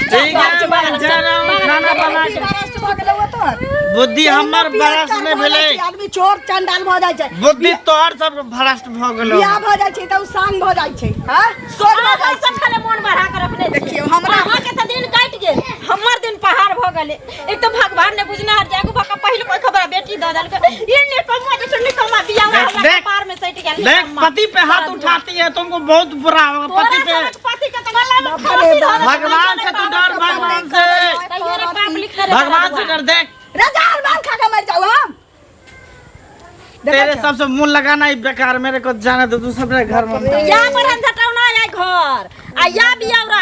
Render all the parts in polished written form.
ठीक है मैं जा रहा हूँ खाना बना के बुद्धि हमर भ्रष्ट नहीं भेले आदमी चोर चंडाल भ जाय छै बुद्धि तोहर सब भ्रष्ट भ गेलो बियाह भ जाय छै त सांग भ जाय छै हां सोच भ जाय छै खाली मन बढ़ा के रखने देखियो हमरा अहाँ के त दिन कट गेल हमर दिन पहाड़ भ गेले एक तो भगवान ने बुझना हर जागो बका पहले कोई खबर बेटी द दल के ये ने कमा जे सुन कमा बियाह वाला पार में सट गेल देख पति पे हाथ उठाती है तुमको बहुत बुरा होगा पति पे पति के त गला में फांसी धर भगवान से तू डर भगवान से डर देख रजाल बाल खा के मर जाओ हम तेरे सबसे मुंह लगाना ही बेकार मेरे को जाने दो तू सबरे घर में या बरहन झटावना आय घर आ या बियावरा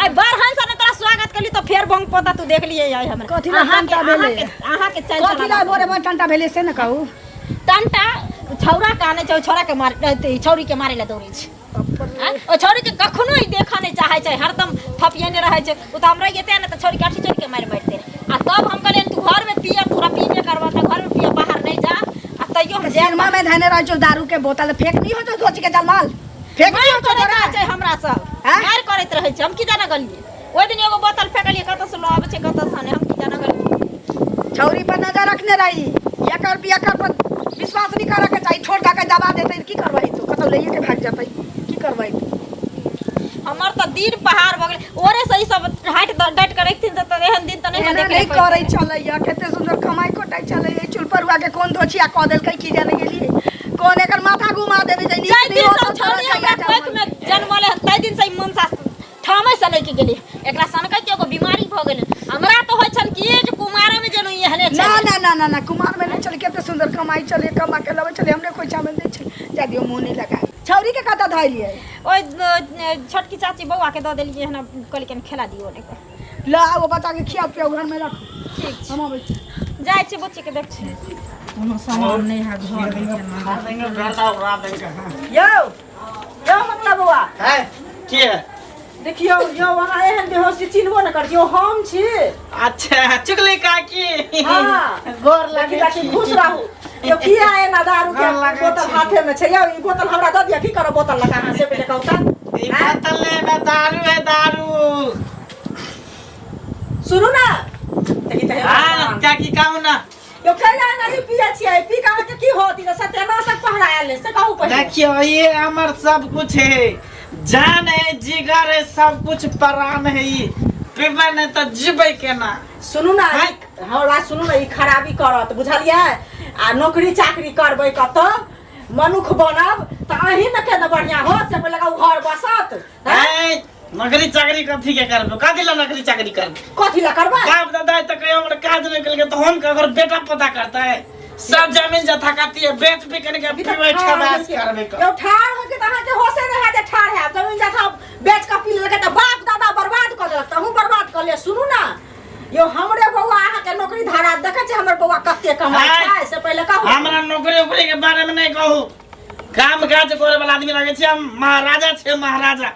आय बरहन से तोरा स्वागत कली तो फेर बंग पोता तू देख लिए आय हमरा कथि ला टंटा भेले अहाँ के चल कथि ला बोरे में टंटा भेले से न कहू टंटा छौरा काने छै छौरा के मार छौरी के मारे ला दौड़ै छै ओ छौरी के कखनो ही देखा नहीं चाहे छै हरदम फपियने रहे छै ओ त हमरा एते न त छौरी काठी चोरी के मार मारते आ तब हम कहले तू घर में पिया थोड़ा पीबे करबा त घर में पिया बाहर नहीं जा आ तइयो हम जेनमा में धने रह जो दारू के बोतल फेंक नहीं हो जो सोच के जमाल फेंक नहीं हो जो छै हमरा सब मार करैत रहे छै हम की जाना गलिए ओइ दिन एगो बोतल फेकलिए कत से लो आबै छै कत से ने हम की जाना गलिए छौरी पर नजर रखने रही एकर बिया पर विश्वास नहीं करे के चाहिए छोड़ के दबा देते की करबै तू कतौ लेके के भाग जातै की करबै हमर त दिन पहाड़ भ गेल ओरे सही सब हाट डट के रखथिन त एहन दिन त नहीं नहीं करे चलैया केते सुंदर कमाई कोटाई चलै ए चुल पर हुआ के कोन धोछिया क देल की जाने गेलिए कोन एकर माथा घुमा देबे जे नीक हो तो छौरी हमरा कोख में जन्मले तै दिन से मन सा ठामै से लेके गेली एकरा सनकै के एगो बीमारी भ गेल हमरा तो होय छन कि जे कुमार में जनु एहने छै ना कुमार में नहीं चल केते सुंदर कमाई चले कमा के लबे चले हमरे कोई चामे दे छै जा दियो मुंह नहीं लगा छौरी के कता धइलिए ओइ छोटकी चाची बौआ के द देलिए हना कहली के खेला दियो ने ला वो बच्चा के खिया पिया घर में रख ठीक हम आबै जाय छै बच्चे के देख छै कोनो सामान नहीं है घर में यो मतलब बुआ है की है देखियो यो वहां एहन बेहोशी चिन्हबो न करियो हम छी अच्छा चुगली काकी हां गोर लगी लगी खुश रहू यो किया है ना दारू के बोतल हाथे में छै यो ई बोतल हमरा द दिया की करो बोतल लगा हां से पहले कहू त ई बोतल ले दारू है दारू सुनो ना देखि त हां क्या की कहू ना यो खेला नहीं पिए छिए पी का के की होती त सत्यनाशक पहरायल से कहू पहले देखियो ये हमर सब कुछ है जान है जिगर है सब कुछ प्राण है ये पीबे नहीं तो जीवे केना सुनू ना हमरा सुनू ना ई खराबी करत बुझलिए आ नौकरी चाकरी करबै कत मनुख बनब त अही में के न बढ़िया हो से पहले का घर बसत ए नौकरी चाकरी कथी के करबो कथी ला नौकरी चाकरी करबो कथी ला करबा बाप दादा त कहियो हमर काज निकल के तो हम का अगर बेटा पता करता है सब जमीन जथा खाती है बेच भी करके पीवे छबास करबे का यो ठाड़ हो के तहा के होसे न है जे ठाड़ है जमीन जथा बेच का पी लेके त बाप दादा बर्बाद कर देलक तहू बर्बाद कर ले सुनू ना यो हमरे बौआ आहा के नौकरी धारा देखे छ हमर बौआ कते कमाई छै से पहले कहू हमरा नौकरी के बारे में नहीं कहू काम काज करे वाला आदमी लागे छै हम महाराजा छे महाराजा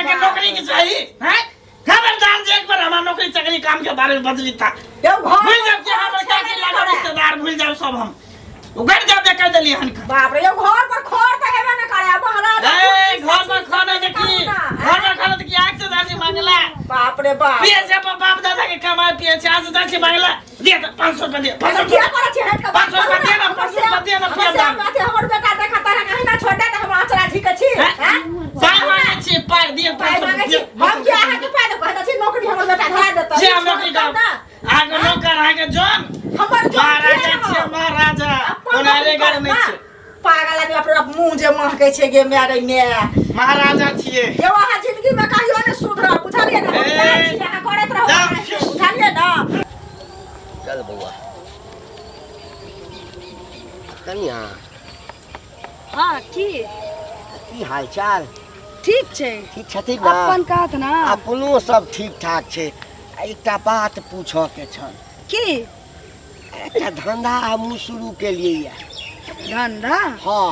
के नौकरी के चाहिए हैं खबरदार जे एक बार हमरा नौकरी चाकरी काम के बारे में बदली था यो घर भूल जाओ कि हमरा का के लगा रिश्तेदार भूल जाओ सब हम उगड़ जाओ देख देली हन बाप रे यो घर पर खोर त हेबे न करे महाराज ए घर पर खाना के की घर में खाना की आग से दासी मांगला बाप रे बाप पिए से बाप दादा के कमाई पिए से आज दासी मांगला दे 500 रुपया दे 500 क्या करे छी हट के 500 रुपया दे ना 500 रुपया दे ना पिया दाम बात हमर बेटा देखा तारा कहीं ना छोड़े त हम आचरा ठीक छी हैं पाई मांगे छी पाई दिए 500 रुपया हम क्या है के फायदा कहता छी नौकरी हमर बेटा धरा देता जे हम नौकरी कर आगे नौकर आगे जॉन हमर महाराजा छी महाराजा कोनारे घर में छी पागल आदमी अपना मुंह जे महके छै गे मेरे में महाराजा छिए ये वहां जिंदगी में कहियो ने सुधर बुझलिए ना यहां करत रहो बुझलिए ना चल बउआ कनिया हां की हाल चाल ठीक छै ठीक छथि ना अपन कहत ना अपनो सब ठीक ठाक छै एकटा बात पूछो के छल की एकटा धंधा हमहूँ शुरू केलिए या धंधा हाँ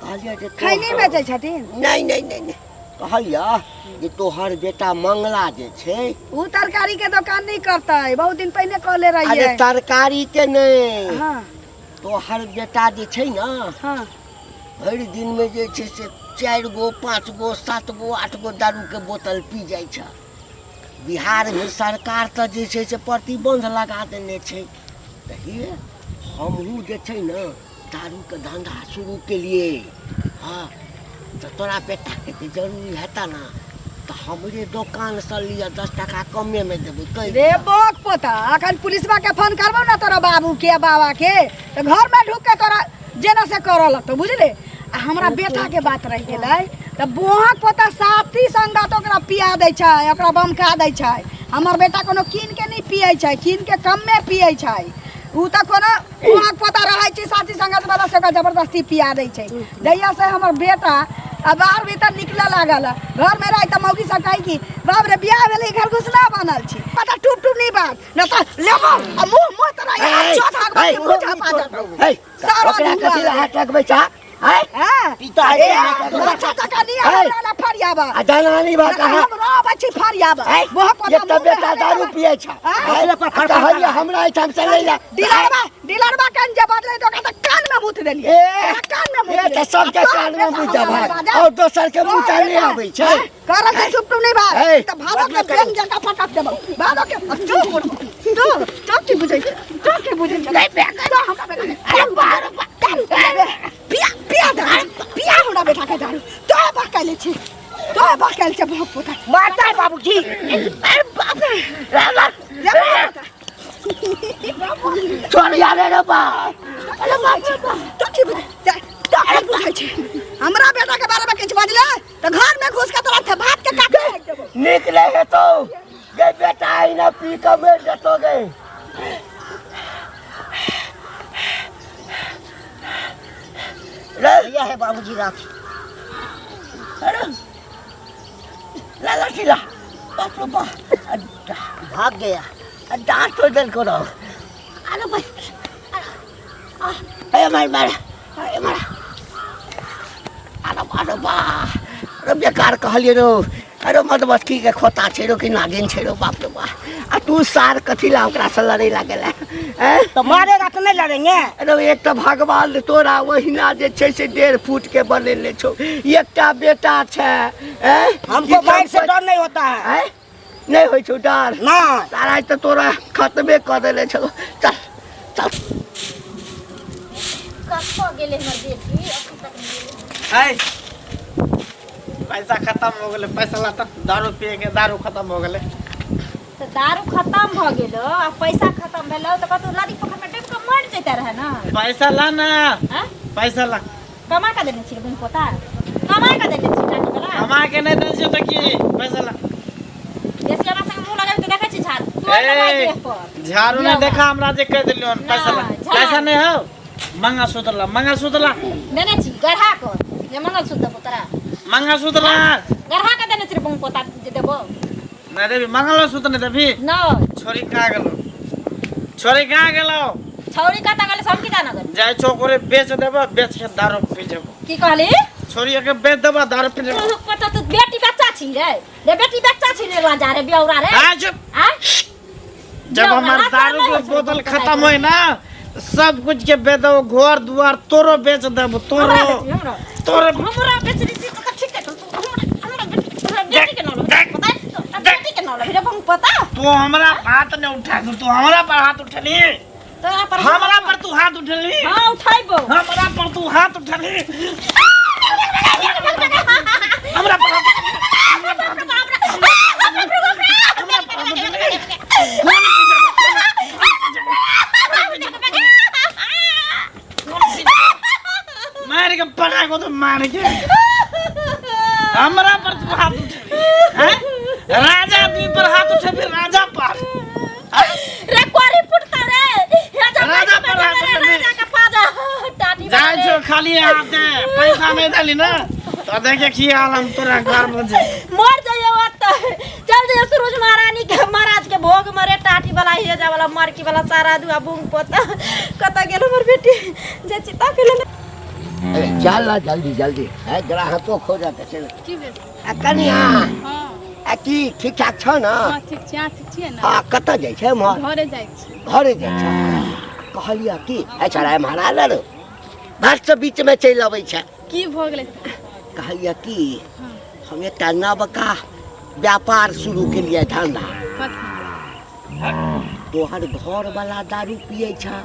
कहलिए जे खैनी बेचै छथिन नहीं नहीं नहीं नहीं कहलिए जे तोहर बेटा मंगला जे छै उ तरकारी के दुकान नहीं करतै बहुत दिन पहले कहले रहिए अरे तरकारी के नहीं हां तोहर बेटा जे छै ना हां भरि दिन में जे छै से 4 गो 5 गो 7 गो 8 गो दारू के बोतल पी जाइ छै बिहार में सरकार तो जे छै से प्रतिबंध लगा देने छै तहिए हमहूँ जे छै ने दारूके धंधा शुरू केलिए हाँ तो तोरा बेटाके तऽ जरूरी हेता ना तो हमरे दुकान से लिया 10 टका कमे में देबो कह रे बोक पोता अखन पुलिसवा के फोन करबो ना तोरा बाबू के बाबा के तो घर में ढुक के तोरा जेना से करल तो बुझले आ हमरा बेटा के बात रह गेलै तो बोहक पोता साथी संगत ओकरा पिया दै छै ओकरा बमका दै छै हमर बेटा कोनो कीन के नहीं पियै छै कीन के कम में पियै छै उ त कोनो बोहक पोता रहै छै साथी संगत वाला से ओकरा जबरदस्ती पिया दै छै जहिया से हमर बेटा अब बाहर भीतर निकले लागल घर में रह त मौगी सब कही कि बाप रे बियाह भेलै घर घुसना बनल छी पता टूट टूट नहीं बात न त लेबो आ मुंह तोरा यार चौथा के मुंह झापा जा हे ओकरा कथि ला हाथ लगबै छा है हां पिता है अच्छा तक नहीं हमरा फरियाबा आ जानानी बात है हमरा बच्ची फरियाबा बहुत ये तब बेटा दारू पिए छा ऐसे पर खड़ा हरिया हमरा ऐठाम चले जा डीलरबा कान जे बदले तो का कान में मुत देली कान में मुत ये त सब के कान में मुत जा और दोसर के मुत नहीं आबै छै कर से चुप नहीं बा त भालो के बेन जका फटक देबो भालो के चुप की बुझै नहीं बेटा हमरा पिया हमरा बेटा के दारू तो बकले छी तो बकल से बहुत पोता मारता है बाबूजी अरे बाप रे छोड़ यार रे बा अरे बाप तो की बुझै छी हमरा बेटा के बारे में किछ बजले तो घर में घुस के तोरा भात के काट देबो निकले है तो ये बेटा आई ना पी के मर जतो गए यह है बाबूजी रात अरे लाला चिला बाप रे बाप भाग गया डांट तो दल करो अरे भाई अरे मार अरे बा अरे बेकार कहलिए रो अरे मधुमक्खी के खोता छेड़ो कि नागिन छेड़ो बाप रे बा आ तू सार कथी ला ओकरा से लड़े लागल है तो मारेगा तो नहीं लड़ेंगे अरे एक तो भगवान तोरा वहीना जे छै से 1.5 फुट के बनेले छौ एकटा बेटा छै हमको बाइक से डर नहीं होता है नहीं होय छौ डर ना सारा तो तोरा खत्मे कर देले छौ चल चल कत्तो गेले हमर बेटी अखन तक नहीं है पैसा खत्म हो गेले पैसा ला त दारू पिए के दारू खत्म हो गेले तो दारू खत्म भ गेलो आ पैसा खत्म भेलो तो कतौ लादी पोखर में डूब के मर जैते रहे ना पैसा ला ना हैं पैसा ला कमा के देने छी बन पोता कमा के देने छी टाटी वाला हमा के नहीं दे छ त की पैसा ला देश के भाषा में मुंह लगाबे तो देखै छी झाड़ तू लगाई देह पर झाड़ू ने देखा हमरा जे कह देलियो पैसा ला पैसा नहीं हो मंगलसूत्र ला देने छी गढ़ा को ये मंगलसूत्र पोतरा मंगलसूत्र ला गढ़ा के देने छी बन पोता जे देबो नहीं देबी मंगलसूत्र नहीं देबी न छोरी कहाँ गेलो छौरी कता गले सब की जाना गले जाय छोकरे बेच देबो बेच के दारू पी जेबो की कहली छोरी के बेच देबो दारू पी जेबो पता तो बेटी बच्चा छी रे बेटी बच्चा छी रे जा रे बियाउरा रे आ चुप जब हमार दारू के बोतल खत्म होई ना सब कुछ के बेच देबो घर दुआर तोरो बेच देबो तोरो हमरा बेच दी तो ठीक है हमरा बेटी के नाम पता बेटी के नाम रे बंग पता तू हमरा हाथ ने उठा तू हमरा पर हाथ उठली तोरा पर हमरा पर तू हाथ उठली हां उठाइबो हमरा पर तू हाथ उठली हमरा पर मार के पड़ा को तो मार के हमरा पर तू हाथ उठली हैं राजा आदमी पर हाथ उठे फिर राजा पर रे कोरी फुटता रे राजा पर हाथ उठली राजा का पाजा टाटी जाय छो खाली हाथ पैसा नहीं देली ना तो देखे की हाल हम तोरा घर में जे मर जाइए वत चल जाइए सूरज महारानी के महाराज के भोग मरे टाटी वाला हेजा वाला मरकी वाला सारा दुआ बुंग पोता कता गेल हमर बेटी जे चिता के ले चल ना जल्दी है ग्राहको खो जाते चल की भेल कनिया हां आ की ठीक ठाक छ ना हां ठीक छिए ना हां कत जाय छै मोर घरे जाइ छी घरे जाय छै कहलिया की अच्छा रे महाराज रे घर से बीच में चल आबै छै की भ गेलै कहलिया की हम एकटा नवका व्यापार शुरू के लिए धंधा तोहर घर वाला दारू पिए छ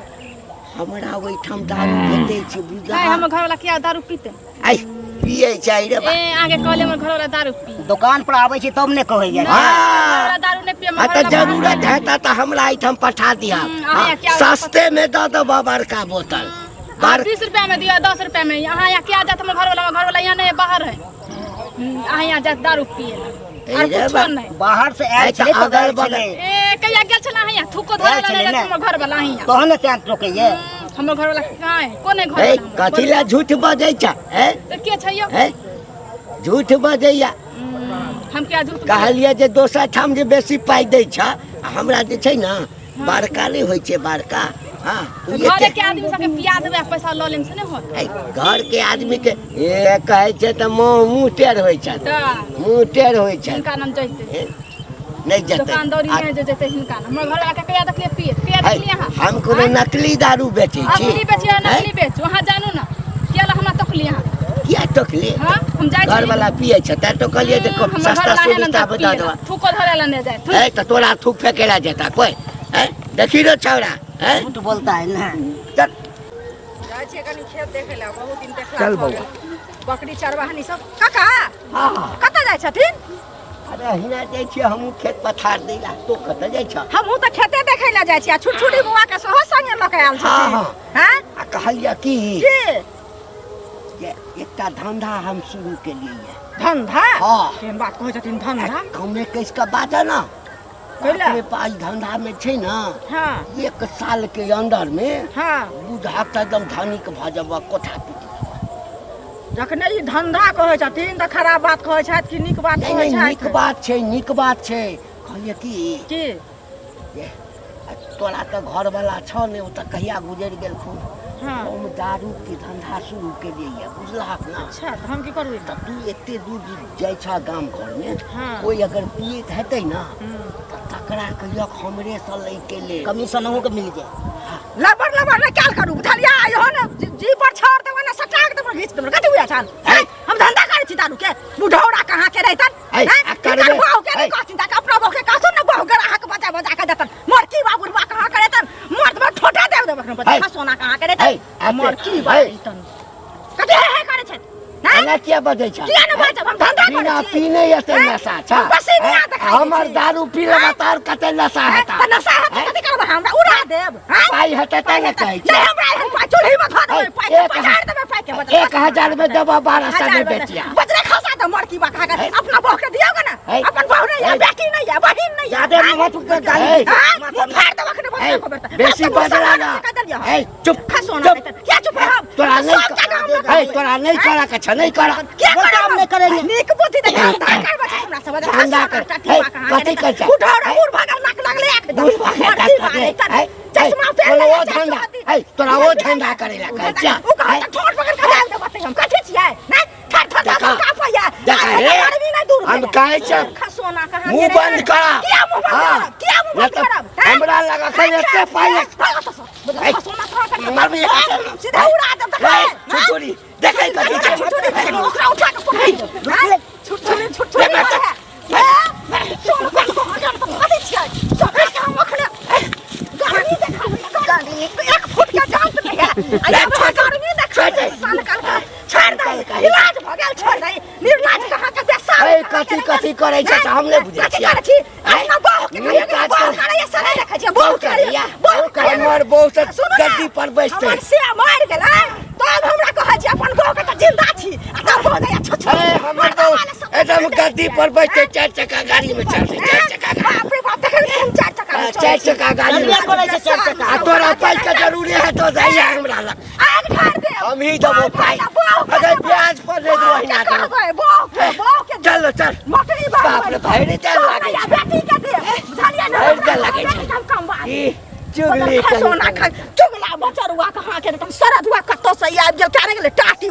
हमरा ओइठाम दारू भेटै छै बुझला हमर घर वाला क्या दारू पीते आई पिए छै रे ए आगे कहले हमर घर वाला दारू पी दुकान पर आवे छी तब ने कहै जा हां दारू नहीं पिए आ त जरूरत है त हमरा एठाम पठा दिया सस्ते में दे दो बड़का बोतल 20 रुपया में दिया 10 रुपया में यहाँ यहाँ क्या जात हमर घर वाला यहाँ नहीं बाहर है यहाँ यहाँ जात दारू पिए और कुछ नहीं बाहर से आए छले तो अगल बगल ए कहिया गेल छला यहाँ थूको धरे ला हमर घर वाला यहाँ तोहन ने क्या रोकैये हमर घर वाला कहाँ है कोने घर ए वाला कथी ला झूठ बजै छ हैं तो के छैयो हैं झूठ बजैया हम क्या झूठ कहलिए जे दोसर ठाम जे बेसी पाई दै छ हमरा जे छै न बड़का नहीं होय छै बड़का हां घर के आदमी सबके पिया देबे पैसा ल लेम से नहीं होत घर के आदमी के ए कहै छै त मुंह टेढ़ होय छै मुंह टेढ़ होय छै इनका नाम जैते नहीं जते दुकानदारी में जो जैते हिनका नाम हमर घर वाला के कहिया देखले पिए देखली यहाँ हम कोनो नकली दारू बेचै छी असली बेचिए नकली बेच वहां जानू ना केला हमरा तकली यहाँ किया टोकली हां हम जाय घर वाला पिए छ त तो कहलिए जे सस्ता सुविधा बता दो थूको धरे ला नहीं जाए ए त तोरा थूक फेकेला जेता कोई हैं देखी रो छौड़ा हैं झूठ बोलता है ना चल जाय छै कनी खेत देखे ला बहुत दिन देखला चल बौआ बकरी चरवाहनी सब काका हां कतऽ जाइ छथिन अरे हिना जाइ छी हमहू खेत पथार दैला तो कतऽ जाइ छ हमहू तऽ खेते देखै ला जाइ छी आ छुटछुटी बुआ के सेहो संगे लऽ के आयल छथिन हाँ। हैं आ कहलिए कि की जे एकटा धंधा हम शुरू केलिए धंधा हाँ। केहन बात कहै छथिन धंधा कमे कैस का बाजा ना कैला अपने पास धंधा में छै ना हाँ 1 साल के अंदर में हाँ बुझा त एकदम धनिक भ जब कोठा पीट जखने ई धंधा कहै छथिन तऽ खराब बात कहै छथि कि नीक बात कहै नहीं छथि नीक बात छै नीक बात छै कहलिए कि की जे तोरा त घर वाला छ ने ओ त कहिया गुजर गेल खून हाँ हम दारू के धंधा शुरू केलिए बुझलहक ना अच्छा तऽ हम की करू त तू एते दूर जाइ छ गाम घर में हाँ। कोई अगर पियत हेतै ना त तकरा कहियो हमरे से लै के ले कमीशन हो के मिल जाए लबर लबर ने क्या करू बुझलिया आयो ने जी पर छोड़ देबो ना सटाक देबो घीच देबो कथि हुआ छन हम धंधा करै छी दारू के बुढ़ौड़ा कहाँ के रहतन करबे बहु के नहीं कहथिन त अपना बहु के कहथुन ना बहु के आहा के बजा बजा के देतन मोरकी बाबू बा कहाँ के रहतन मर्द में ठोठा देब देबो बजा सोना कहाँ के रहतन मोरकी बा रहतन कथि है करे छै ना किया बजै छ किया न बजब हम धंधा बिना करै छी पीने एते नशा छ पसीना देखाइ हमर दारू पीले बतार कते नशा हेता त नशा है कथि करब हमरा उड़ा देब हां पाई हेते त ने कहै छै नहीं हमरा एहन पाइ चूल्ही में धर देबै पाइ के पछाड़ देबै पाइ के बजा 1000 में देबो 1200 में बेचिया बजरे खसा दे मोरकी बा कहाँ के अपना बहू के दियोगे ना अपन बहू नहीं है बेटी नहीं है बहिन नहीं है ज्यादा मत के गाली मुंह फाड़ दे वखने बजरे को बेटा बेसी बजरा ना ए चुप खसोना क्या चुप है हम तोरा नहीं करा के छ नहीं करा क्या काम नहीं करेंगे नीक बुद्धि दे धंधा कर बचा हमरा सब धंधा कर कथि कर छ उठाओ उड़ भागल नाक लगले एक मोरकी बा चश्मा पहन वो धंधा ए तोरा वो धंधा करेला कहै छ उ कहा ठोट पकड़ के डाल दे बते हम कथि छियै नहीं ठट ठट का पया आदमी नहीं दूर हम कहै छ खसोना कहाँ मुंह बंद करा क्या मुंह बंद करब क्या मुंह बंद करब हमरा लगा के एते पाई खसोना कहाँ के मारबी सीधा उड़ा दे छुटुरी देखै कथि छ छुटछुरी उठा उठा के पकड़ छुटछुरी छुटछुरी कथि छियै कथि के हम अखने गाड़ी देखा गाड़ी एक फुट का जांच नहीं है अरे गाड़ी देखा सान का छोड़ दे इलाज भ गेल छोड़ दे निर्लाज कहाँ के पैसा ए कथि कथि करै छ हमने बुझै छी अपना बहू के नहीं काज कर करे ऐसा नहीं देखै छै बहू के हमर बहू से गद्दी पर बैठते हमर से मार गेलै तब हमरा कहै छै अपन बहू के त जिंदा छी आ तब हो गया छछ ए हमर बहू एकदम गद्दी पर बैठते 4 चक्का गाड़ी में चलते 4 चक्का बाप रे बाप देखै हम 4 चक्का में 4 चक्का गाड़ी में करे छै 4 चक्का आ तोरा पाई के जरूरी है तो जाइए हमरा लग आग ठाड़ दे हम ही देबो पाई अगर ब्याज पर दे दो ही ना दे बहू के चलो चल मकड़ी बाप रे भाई रे चल लागे या बेटी के दे बुझलियै ना भाई के लागे छै कम बात ई चुगली सोना खा चुगला बचरुआ कहाँ के सरदुआ कत्तो से आबि गेल टाटी